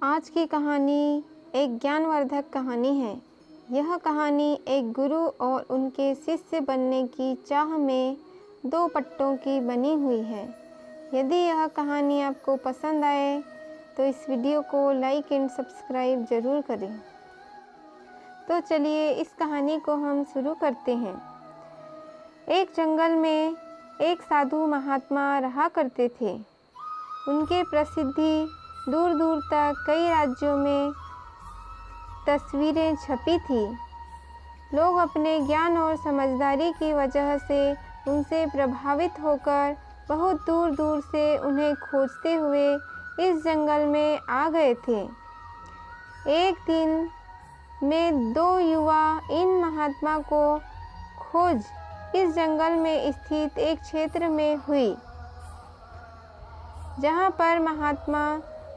आज की कहानी एक ज्ञानवर्धक कहानी है। यह कहानी एक गुरु और उनके शिष्य बनने की चाह में दो पट्टों की बनी हुई है। यदि यह कहानी आपको पसंद आए तो इस वीडियो को लाइक एंड सब्सक्राइब ज़रूर करें। तो चलिए इस कहानी को हम शुरू करते हैं। एक जंगल में एक साधु महात्मा रहा करते थे। उनके प्रसिद्धि दूर दूर तक कई राज्यों में तस्वीरें छपी थी। लोग अपने ज्ञान और समझदारी की वजह से उनसे प्रभावित होकर बहुत दूर दूर से उन्हें खोजते हुए इस जंगल में आ गए थे। एक दिन में दो युवा इन महात्मा को खोज इस जंगल में स्थित एक क्षेत्र में हुई, जहाँ पर महात्मा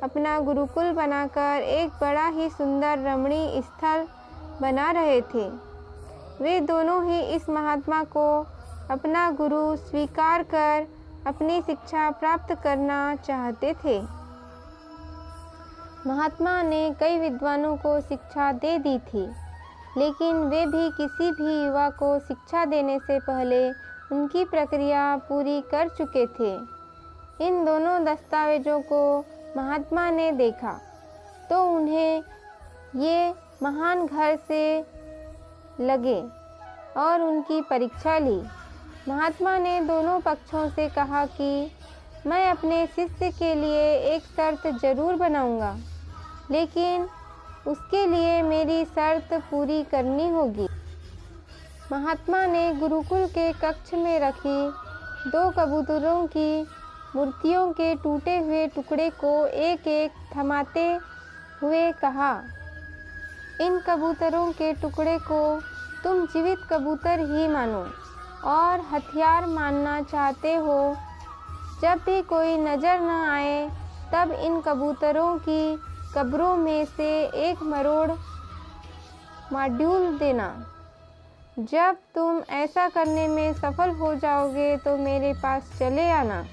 अपना गुरुकुल बनाकर एक बड़ा ही सुंदर रमणीय स्थल बना रहे थे। वे दोनों ही इस महात्मा को अपना गुरु स्वीकार कर अपनी शिक्षा प्राप्त करना चाहते थे। महात्मा ने कई विद्वानों को शिक्षा दे दी थी, लेकिन वे भी किसी भी युवा को शिक्षा देने से पहले उनकी प्रक्रिया पूरी कर चुके थे। इन दोनों दस्तावेजों को महात्मा ने देखा तो उन्हें ये महान घर से लगे और उनकी परीक्षा ली। महात्मा ने दोनों पक्षों से कहा कि मैं अपने शिष्य के लिए एक शर्त जरूर बनाऊंगा, लेकिन उसके लिए मेरी शर्त पूरी करनी होगी। महात्मा ने गुरुकुल के कक्ष में रखी दो कबूतरों की मूर्तियों के टूटे हुए टुकड़े को एक एक थमाते हुए कहा, इन कबूतरों के टुकड़े को तुम जीवित कबूतर ही मानो और हथियार मानना चाहते हो। जब भी कोई नज़र न आए तब इन कबूतरों की कब्रों में से एक मरोड़ मॉड्यूल देना। जब तुम ऐसा करने में सफल हो जाओगे तो मेरे पास चले आना।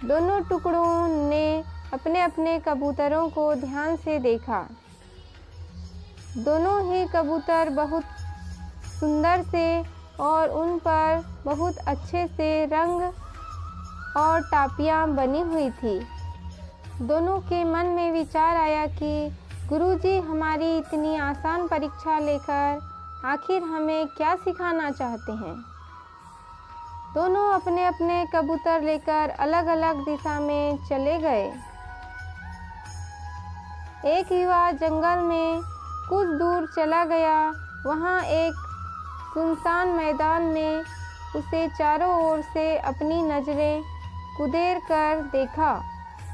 दोनों टुकड़ों ने अपने अपने कबूतरों को ध्यान से देखा। दोनों ही कबूतर बहुत सुंदर से और उन पर बहुत अच्छे से रंग और टापियाँ बनी हुई थी। दोनों के मन में विचार आया कि गुरुजी हमारी इतनी आसान परीक्षा लेकर आखिर हमें क्या सिखाना चाहते हैं। दोनों अपने अपने कबूतर लेकर अलग अलग दिशा में चले गए। एक युवा जंगल में कुछ दूर चला गया। वहाँ एक सुनसान मैदान में उसे चारों ओर से अपनी नज़रें कुदेर कर देखा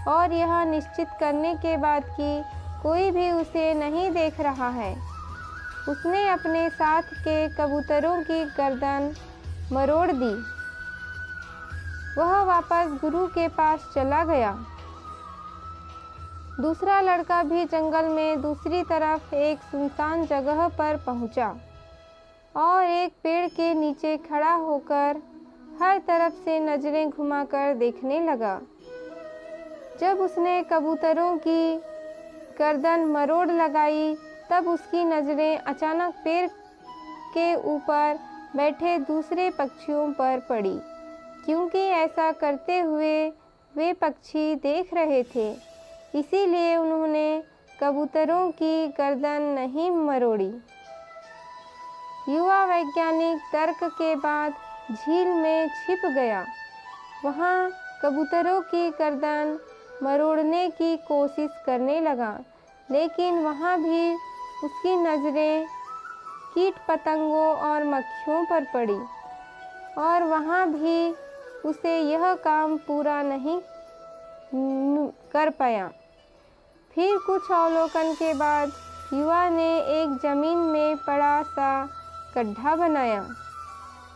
और यह निश्चित करने के बाद कि कोई भी उसे नहीं देख रहा है, उसने अपने साथ के कबूतरों की गर्दन मरोड़ दी। वह वापस गुरु के पास चला गया। दूसरा लड़का भी जंगल में दूसरी तरफ एक सुनसान जगह पर पहुंचा और एक पेड़ के नीचे खड़ा होकर हर तरफ से नजरें घुमाकर देखने लगा। जब उसने कबूतरों की गर्दन मरोड़ लगाई तब उसकी नजरें अचानक पेड़ के ऊपर बैठे दूसरे पक्षियों पर पड़ी, क्योंकि ऐसा करते हुए वे पक्षी देख रहे थे, इसीलिए उन्होंने कबूतरों की गर्दन नहीं मरोड़ी। युवा वैज्ञानिक तर्क के बाद झील में छिप गया। वहाँ कबूतरों की गर्दन मरोड़ने की कोशिश करने लगा, लेकिन वहाँ भी उसकी नज़रें कीट पतंगों और मक्खियों पर पड़ी और वहाँ भी उसे यह काम पूरा नहीं कर पाया। फिर कुछ अवलोकन के बाद युवा ने एक जमीन में बड़ा सा गड्ढा बनाया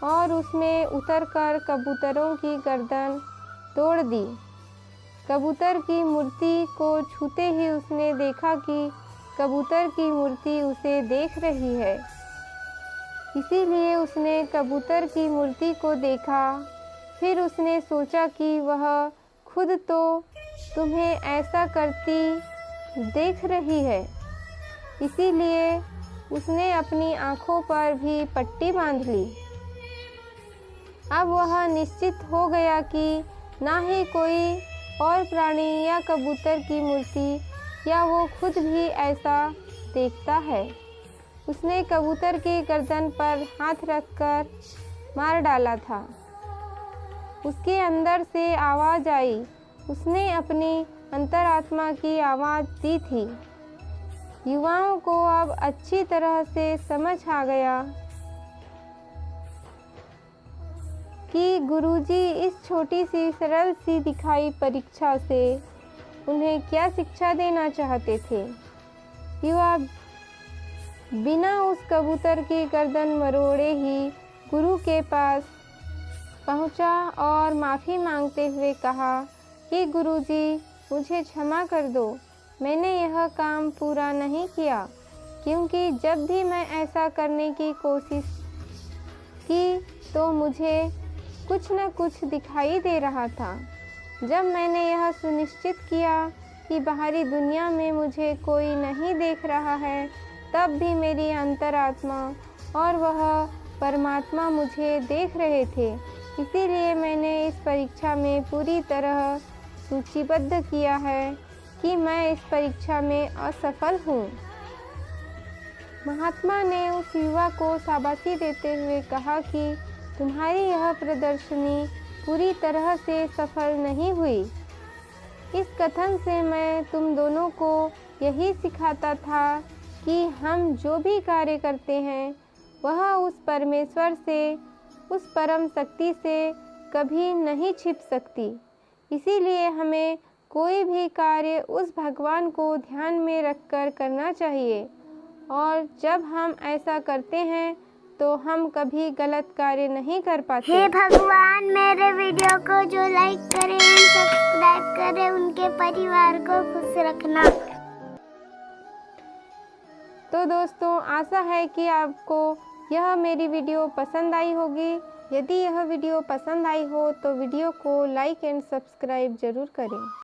और उसमें उतरकर कबूतरों की गर्दन तोड़ दी। कबूतर की मूर्ति को छूते ही उसने देखा कि कबूतर की मूर्ति उसे देख रही है, इसीलिए उसने कबूतर की मूर्ति को देखा। फिर उसने सोचा कि वह खुद तो तुम्हें ऐसा करती देख रही है, इसीलिए उसने अपनी आँखों पर भी पट्टी बांध ली। अब वह निश्चित हो गया कि ना ही कोई और प्राणी या कबूतर की मूर्ति या वो खुद भी ऐसा देखता है। उसने कबूतर की गर्दन पर हाथ रखकर मार डाला था। उसके अंदर से आवाज़ आई। उसने अपनी अंतरात्मा की आवाज़ दी थी। युवाओं को अब अच्छी तरह से समझ आ गया कि गुरुजी इस छोटी सी सरल सी दिखाई परीक्षा से उन्हें क्या शिक्षा देना चाहते थे। युवा बिना उस कबूतर की गर्दन मरोड़े ही गुरु के पास पहुंचा और माफ़ी मांगते हुए कहा कि गुरुजी, मुझे क्षमा कर दो, मैंने यह काम पूरा नहीं किया, क्योंकि जब भी मैं ऐसा करने की कोशिश की तो मुझे कुछ न कुछ दिखाई दे रहा था। जब मैंने यह सुनिश्चित किया कि बाहरी दुनिया में मुझे कोई नहीं देख रहा है, तब भी मेरी अंतरात्मा और वह परमात्मा मुझे देख रहे थे। इसीलिए मैंने इस परीक्षा में पूरी तरह सूचीबद्ध किया है कि मैं इस परीक्षा में असफल हूँ। महात्मा ने उस युवा को शाबाशी देते हुए कहा कि तुम्हारी यह प्रदर्शनी पूरी तरह से सफल नहीं हुई। इस कथन से मैं तुम दोनों को यही सिखाता था कि हम जो भी कार्य करते हैं वह उस परमेश्वर से, उस परम शक्ति से कभी नहीं छिप सकती। इसीलिए हमें कोई भी कार्य उस भगवान को ध्यान में रखकर करना चाहिए, और जब हम ऐसा करते हैं तो हम कभी गलत कार्य नहीं कर पाते। हे भगवान, मेरे वीडियो को जो लाइक करें, सब्सक्राइब करें, उनके परिवार को खुश रखना। तो दोस्तों, आशा है कि आपको यह मेरी वीडियो पसंद आई होगी। यदि यह वीडियो पसंद आई हो तो वीडियो को लाइक एंड सब्सक्राइब ज़रूर करें।